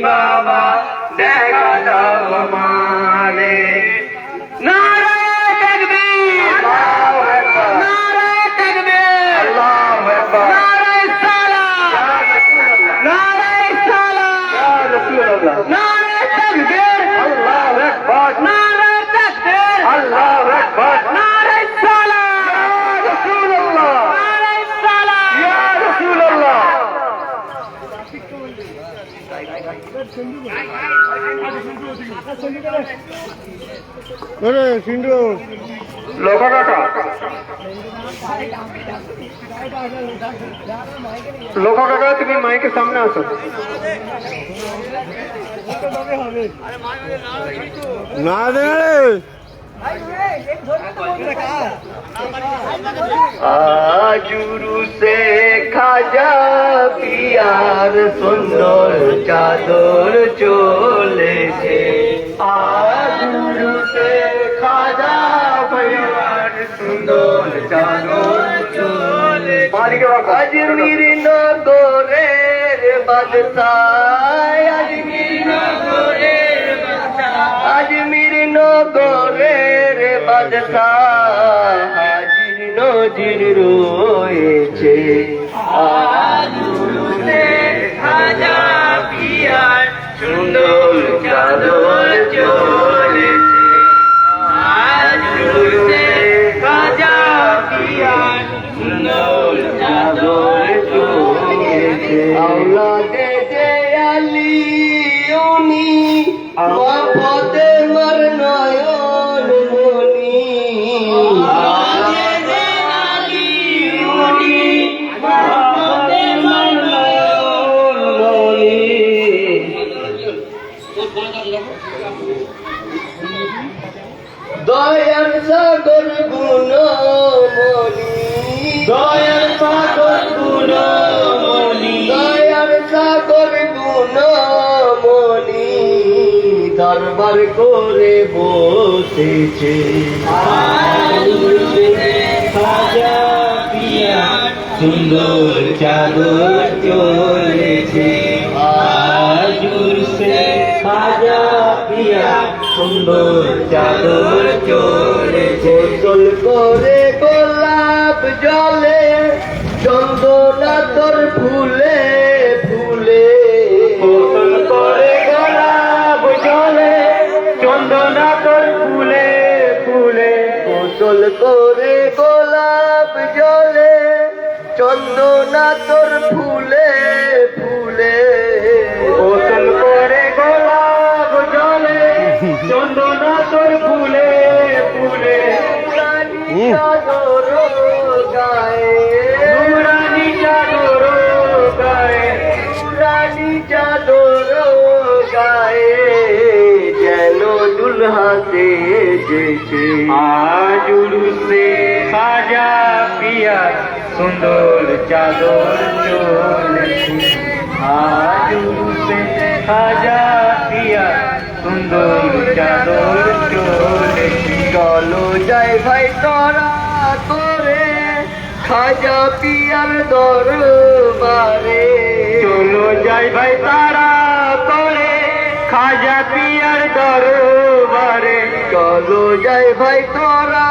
বাবা দেখা দাও আমারে নারে তাকবীর আল্লাহু আকবার নারে তাকবীর আল্লাহু আকবার নারে সালাত নারে সালাত ইয়া রাসূলুল্লাহ নারে তাকবীর আল্লাহু আকবার নারে তাকবীর আল্লাহু আকবার নারে সালাত ইয়া রাসূলুল্লাহ নারে সালাত ইয়া রাসূলুল্লাহ लोका काका तुम्ही माईके सामने असो ना दे आजुरु से खाजा पियार सुंदर चादर चलेছে आजुरु से खाजा पियार सुंदर चादर चलेছে अजमीर नगरेर बादशाह अजमीर नगरेर बादशाह हाजिर नजीर রয়েছে আজুরুতে খাজা পিয়ার সুন্দর চাদর চলেছে আজুরুতে খাজা পিয়ার সুন্দর চাদর চলেছে আওলাদে যে আলী উনি মহব্বতে মর নয়ন মনি আওলাদে যে আলী উনি মহব্বতে মর নয়ন মনি দয়ার সাগর গুণমণি দয়ার সাগর গুণমণি দয়ার সাগর গুণমণি দরবার করে বসেছে খাজা পিয়ার সুন্দর চাদর চলেছে আজুর সে খাজা পিয়ার সুন্দর চাদর চলেছে গোসল করে গোলাপ জলে চন্দনা তোর ফুলে ফুলে গোসল করে গোলাপ জলে চন্দনা তোর ফুলে ফুলে গোসল করে গোলাপ জলে চন্দনা তোর ফুলে ফুলে গোসল করে গোলাপ জলে চন্দনা তোর ফুলে ফুলে চাদর গায়ে নুরানি চাদর গায়ে নুরানি চাদর গায়ে যেন দুলহা সেজেছে আজুরু সে খাজা পিয়ার সুন্দর চাদর চলেছে আজুরু সে খাজা পিয়ার সুন্দর চাদর চলেছে চলো যাই ভাই তোরা তোরে খাজা পিয়ার দরবারে চলো যাই ভাই তারা তোরে খাজা পিয়ার দরবারে চলো যাই ভাই তোরা